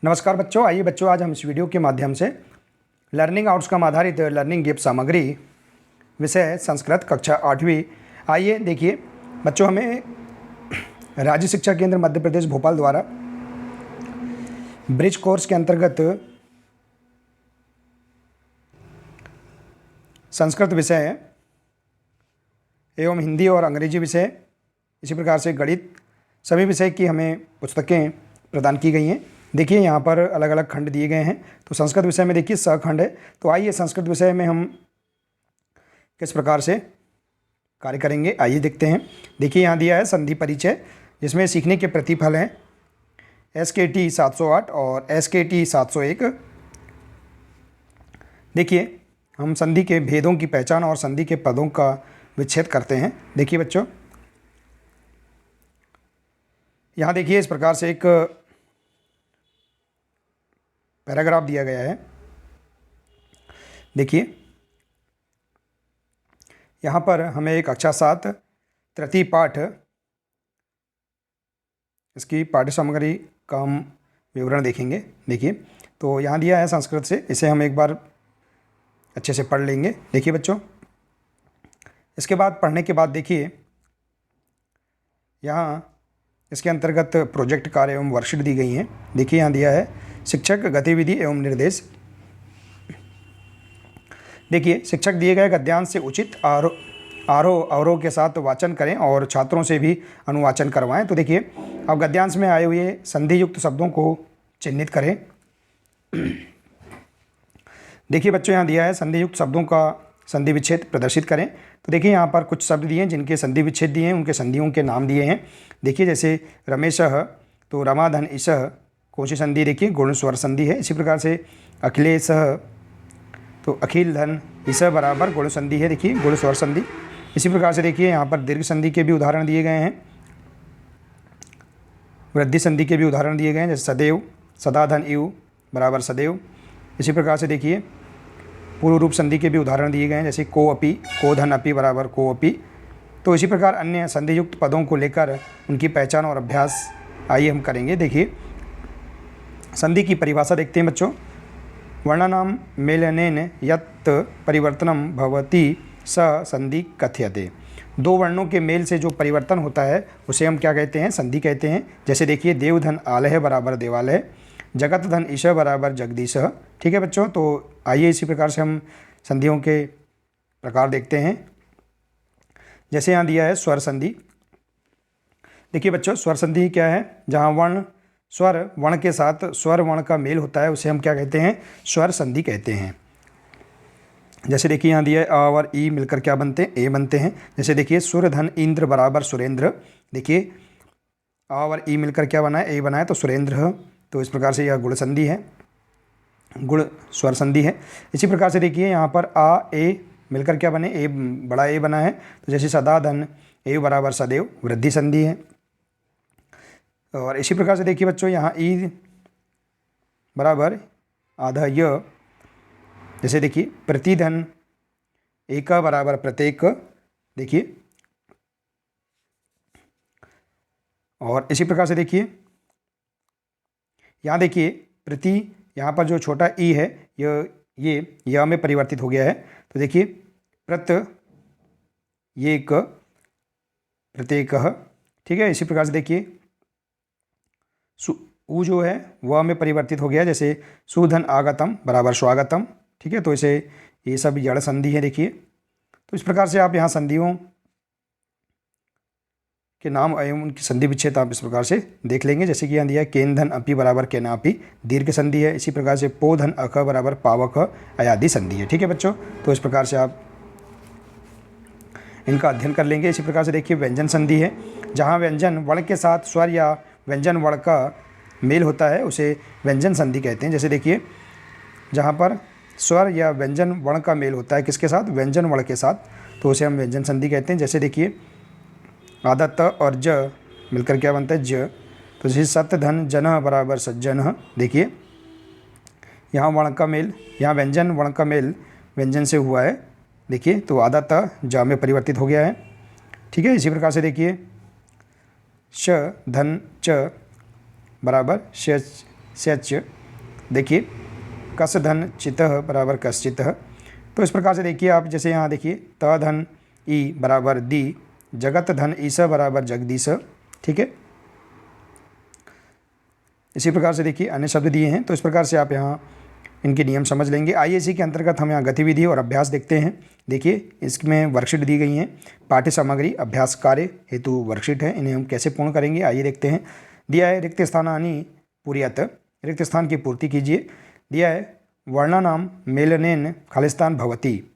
नमस्कार बच्चों, आइए बच्चों आज हम इस वीडियो के माध्यम से लर्निंग आउटकम आधारित लर्निंग गिफ्ट सामग्री विषय संस्कृत कक्षा 8वीं। आइए देखिए बच्चों, हमें राज्य शिक्षा केंद्र मध्य प्रदेश भोपाल द्वारा ब्रिज कोर्स के अंतर्गत संस्कृत विषय एवं हिंदी और अंग्रेजी विषय, इसी प्रकार से गणित, सभी विषय की हमें पुस्तकें प्रदान की गई हैं। देखिए यहाँ पर अलग अलग खंड दिए गए हैं। तो संस्कृत विषय में देखिए सखंड है। तो आइए संस्कृत विषय में हम किस प्रकार से कार्य करेंगे आइए देखते हैं। देखिए यहाँ दिया है संधि परिचय, जिसमें सीखने के प्रतिफल हैं SKT 708 और SKT 701। देखिए हम संधि के भेदों की पहचान और संधि के पदों का विच्छेद करते हैं। देखिए बच्चों, यहाँ देखिए इस प्रकार से एक पैराग्राफ दिया गया है। देखिए यहाँ पर हमें एक कक्षा 7 तृतीय पाठ, इसकी पाठ्य सामग्री का हम विवरण देखेंगे। देखिए तो यहाँ दिया है संस्कृत से, इसे हम एक बार अच्छे से पढ़ लेंगे। देखिए बच्चों, इसके बाद पढ़ने के बाद देखिए यहाँ इसके अंतर्गत प्रोजेक्ट कार्य एवं वर्कशीट दी गई हैं। देखिए यहाँ दिया है शिक्षक गतिविधि एवं निर्देश। देखिए शिक्षक दिए गए गद्यांश से उचित आरोह अवरोह के साथ वाचन करें और छात्रों से भी अनुवाचन करवाएं। तो देखिए अब गद्यांश में आए हुए संधि युक्त शब्दों को चिन्हित करें। देखिए बच्चों, यहाँ दिया है संधि युक्त शब्दों का संधि विच्छेद प्रदर्शित करें। तो देखिए यहाँ पर कुछ शब्द दिए हैं जिनके संधि विच्छेद दिए हैं, उनके संधियों के नाम दिए हैं। देखिए जैसे रमेशः, तो रमाधन ईशः, कौन सी संधि? देखिए गुण स्वर संधि है। इसी प्रकार से अखिलेशः, तो अखिल धन ईशः बराबर गुण संधि है। देखिए गुण स्वर संधि। इसी प्रकार से देखिए यहाँ पर दीर्घ संधि के भी उदाहरण दिए गए हैं, वृद्धि संधि के भी उदाहरण दिए गए हैं, जैसे सदैव, सदा धन इव बराबर सदैव। इसी प्रकार से देखिए पूर्व रूप संधि के भी उदाहरण दिए गए हैं, जैसे को अपि, को धन अपि बराबर को अपि। तो इसी प्रकार अन्य संधि युक्त पदों को लेकर उनकी पहचान और अभ्यास आइए हम करेंगे। देखिए संधि की परिभाषा देखते हैं बच्चों। वर्णानाम मेलनेन यत् परिवर्तनम भवति स संधि कथ्यते। दो वर्णों के मेल से जो परिवर्तन होता है उसे हम क्या कहते हैं? संधि कहते हैं। जैसे देखिए देवधन आलय बराबर देवालय, जगत धन ईशः बराबर जगदीशः। ठीक है बच्चों, तो आइए इसी प्रकार से हम संधियों के प्रकार देखते हैं। जैसे यहाँ दिया है स्वर संधि। देखिए बच्चों, स्वर संधि क्या है? जहाँ वर्ण स्वर वर्ण के साथ स्वर वर्ण का मेल होता है उसे हम क्या कहते हैं? स्वर संधि कहते हैं। जैसे देखिए यहाँ दिया है अ और ई मिलकर क्या बनते हैं? ए बनते हैं। जैसे देखिए सुर धन इंद्र बराबर सुरेंद्र। देखिए अ और ई मिलकर क्या बना है? ए बना है, तो सुरेंद्र। तो इस प्रकार से यह गुण संधि है, गुण स्वर संधि है। इसी प्रकार से देखिए यहाँ पर आ ए मिलकर क्या बने? ए बड़ा ए बना है। तो जैसे सदा धन ए बराबर सदैव, वृद्धि संधि है। और इसी प्रकार से देखिए बच्चों यहाँ ई बराबर आधा य। जैसे देखिए प्रतिधन एक बराबर प्रत्येक। देखिए और इसी प्रकार से देखिए यहाँ देखिए प्रति, यहाँ पर जो छोटा ई है ये य में परिवर्तित हो गया है। तो देखिए प्रत ये एक प्रत्येक। ठीक है, इसी प्रकार से देखिए उ जो है वह में परिवर्तित हो गया, जैसे सुधन आगतम बराबर स्वागतम। ठीक है, तो इसे ये सब जड़ संधि है। देखिए तो इस प्रकार से आप यहाँ संधियों के नाम एवं उनकी संधि विच्छेद आप इस प्रकार से देख लेंगे। जैसे कि यहाँ दिया है केंधन अपि बराबर केनापि, दीर्घ संधि है। इसी प्रकार से पोधन अख बराबर पावक अयादि संधि है। ठीक है बच्चों, तो इस प्रकार से आप इनका अध्ययन कर लेंगे। इसी प्रकार से देखिए व्यंजन संधि है, जहाँ व्यंजन वर्ण के साथ स्वर या व्यंजन वर्ण का मेल होता है उसे व्यंजन संधि कहते हैं। जैसे देखिए जहाँ पर स्वर या व्यंजन वर्ण का मेल होता है किसके साथ? व्यंजन वर्ण के साथ, तो उसे हम व्यंजन संधि कहते हैं। जैसे देखिए आधा त और ज मिलकर क्या बनता है? ज। तो जैसे सत्य धन जन बराबर सज्जन। देखिए यहाँ वर्ण का मेल, यहाँ व्यंजन वर्ण का मेल व्यंजन से हुआ है। देखिए तो आधा त ज में परिवर्तित हो गया है। ठीक है, इसी प्रकार से देखिए श धन च बराबर श स्यच, देखिए कस धन चितः बराबर कश्चितः। तो इस प्रकार से देखिए आप, जैसे यहाँ देखिए त धन ई बराबर दी, जगत धन ईस बराबर जगदीश, ठीक है। इसी प्रकार से देखिए अन्य शब्द दिए हैं, तो इस प्रकार से आप यहाँ इनके नियम समझ लेंगे। आइए इसी के अंतर्गत हम यहाँ गतिविधि और अभ्यास देखते हैं। देखिए इसमें वर्कशीट दी गई हैं, पाठ्य सामग्री अभ्यास कार्य हेतु वर्कशीट है, इन्हें हम कैसे पूर्ण करेंगे आइए देखते हैं। दिया है रिक्त स्थानानि पूर्यत, रिक्त स्थान की पूर्ति कीजिए। दिया है वर्णानाम मेलनेन खालिस्तान भवति,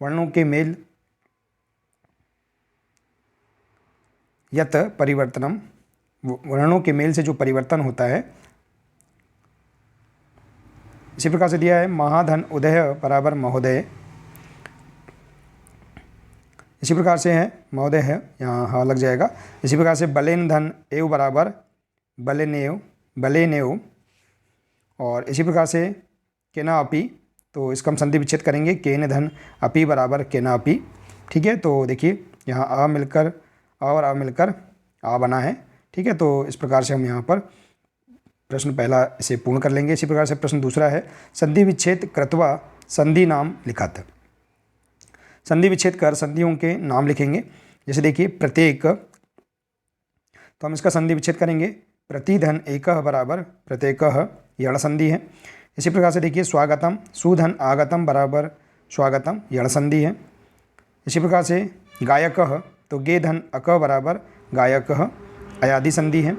वर्णों के मेल यत परिवर्तनम, वर्णों के मेल से जो परिवर्तन होता है। इसी प्रकार से दिया है महाधन उदय बराबर महोदय, इसी प्रकार से है महोदय है, यहाँ हाँ लग जाएगा। इसी प्रकार से बलेन धन एव बराबर बलेनेव, बलेनेव। और इसी प्रकार से केना अपी, तो इसका हम संधि विच्छेद करेंगे, केन धन अपी बराबर केना अपी, ठीक है। तो देखिए यहाँ आ मिलकर आ और आ मिलकर आ बना है, ठीक है। तो इस प्रकार से हम यहाँ पर प्रश्न पहला इसे पूर्ण कर लेंगे। इसी प्रकार से प्रश्न दूसरा है संधि विच्छेद कृत्वा संधि नाम लिखत, संधि विच्छेद कर संधियों के नाम लिखेंगे। जैसे देखिए प्रत्येक, तो हम इसका संधि विच्छेद करेंगे, प्रतिधन एक बराबर प्रत्येक, यण संधि है। इसी प्रकार से देखिए स्वागतम, सुधन आगतम बराबर स्वागतम, यण संधि है। इसी प्रकार से गायक, तो गे धन अक बराबर गायक, अयादि संधि है।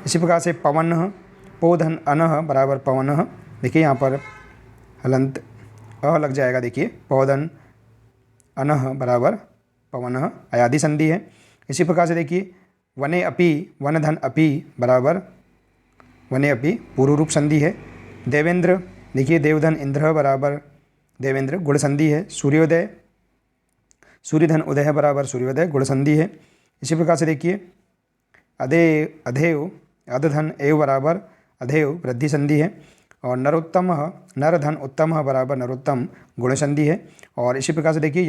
इसी प्रकार से पवन, पोधन अनह बराबर पवन, देखिए यहाँ पर हलंत अ लग जाएगा, देखिए पौधन अनह बराबर पवन, अयादि संधि है। इसी प्रकार से देखिए वने अपि, वन धन अपि बराबर वने अपि, पूर्व रूप संधि है। देवेंद्र, देखिए देवधन इंद्र बराबर देवेंद्र, गुण संधि है। सूर्योदय, सूर्यधन उदय बराबर सूर्योदय, गुण संधि है। इसी प्रकार से देखिए अधेव, अधधन एव बराबर अधेव, वृद्धि संधि है। और नरोत्तम, नरधन उत्तम बराबर नरोत्तम, गुण संधि है। और इसी प्रकार से देखिए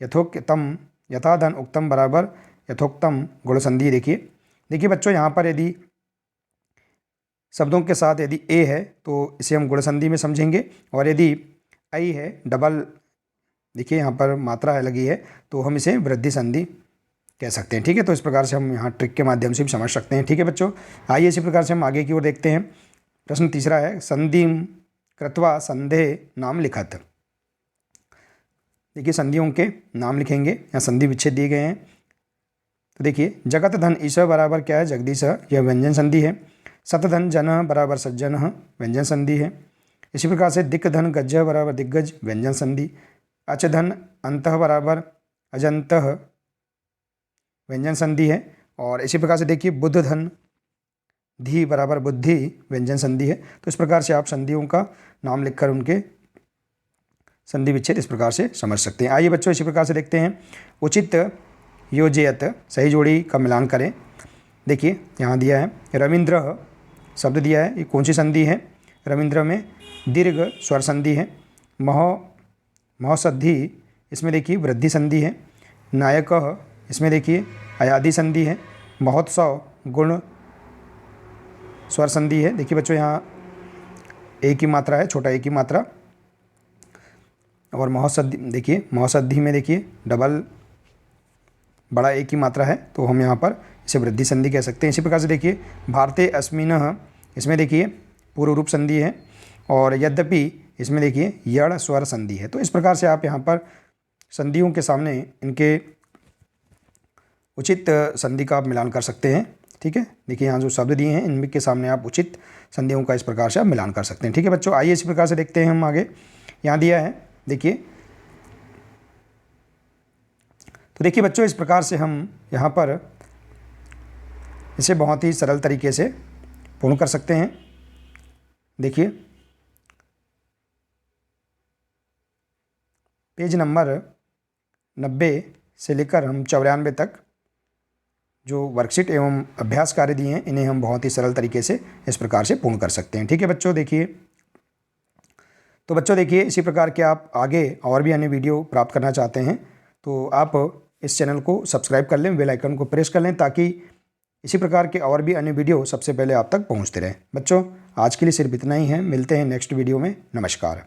यथोक्तम, यथाधन उक्तम बराबर यथोक्तम, गुण संधि। देखिए बच्चों यहाँ पर यदि शब्दों के साथ यदि ए है तो इसे हम गुण संधि में समझेंगे, और यदि आई है डबल, देखिए यहाँ पर मात्रा लगी है, तो हम इसे वृद्धि संधि कह सकते हैं, ठीक है। तो इस प्रकार से हम यहाँ ट्रिक के माध्यम से भी समझ सकते हैं, ठीक है बच्चों। आइए इसी प्रकार से हम आगे की ओर देखते हैं। प्रश्न तीसरा है संधिम कृत्वा संधे नाम लिखत, देखिए संधियों के नाम लिखेंगे, यहाँ संधि विच्छेद दिए गए हैं। तो देखिए जगत धन ईश बराबर क्या है जगदीश, यह व्यंजन संधि है। सतधन जन बराबर सज्जन, व्यंजन संधि है। इसी प्रकार से दिक् धन गज बराबर दिग्गज, व्यंजन संधि। अच धन अंतः बराबर अजंतः, व्यंजन संधि है। और इसी प्रकार से देखिए बुद्ध धन धी बराबर बुद्धि, व्यंजन संधि है। तो इस प्रकार से आप संधियों का नाम लिखकर उनके संधि विच्छेद इस प्रकार से समझ सकते हैं। आइए बच्चों इसी प्रकार से देखते हैं उचित योजयत, सही जोड़ी का मिलान करें। देखिए यहाँ दिया है रविंद्र शब्द दिया है, ये कौन सी संधि है? रविंद्र में दीर्घ स्वर संधि है। महोसद्धि, इसमें देखिए वृद्धि संधि है। नायक, इसमें देखिए अयादि संधि है। महोत्सव गुण स्वर संधि है। देखिए बच्चों यहाँ एक ही मात्रा है, छोटा एक ही मात्रा। और महोसद्धि, देखिए महोसद्धि में देखिए डबल बड़ा एक ही मात्रा है, तो हम यहाँ पर इसे वृद्धि संधि कह सकते हैं। इसी प्रकार से देखिए भारते अस्मिनः, इसमें देखिए पूर्व रूप संधि है। और यद्यपि, इसमें देखिए यण स्वर संधि है। तो इस प्रकार से आप यहाँ पर संधियों के सामने इनके उचित संधि का आप मिलान कर सकते हैं, ठीक है। देखिए यहाँ जो शब्द दिए हैं इनके सामने आप उचित संधियों का इस प्रकार से आप मिलान कर सकते हैं, ठीक है बच्चों। आइए इसी प्रकार से देखते हैं हम आगे। यहाँ दिया है देखिए, तो देखिए बच्चों इस प्रकार से हम यहाँ पर इसे बहुत ही सरल तरीके से पूर्ण कर सकते हैं। देखिए पेज नंबर 90 से लेकर हम 94 तक जो वर्कशीट एवं अभ्यास कार्य दिए हैं इन्हें हम बहुत ही सरल तरीके से इस प्रकार से पूर्ण कर सकते हैं, ठीक है बच्चों। देखिए तो बच्चों देखिए इसी प्रकार के आप आगे और भी अन्य वीडियो प्राप्त करना चाहते हैं तो आप इस चैनल को सब्सक्राइब कर लें, बेल आइकन को प्रेस कर लें, ताकि इसी प्रकार के और भी अन्य वीडियो सबसे पहले आप तक पहुंचते रहे। बच्चों, आज के लिए सिर्फ इतना ही है। मिलते हैं नेक्स्ट वीडियो में। नमस्कार।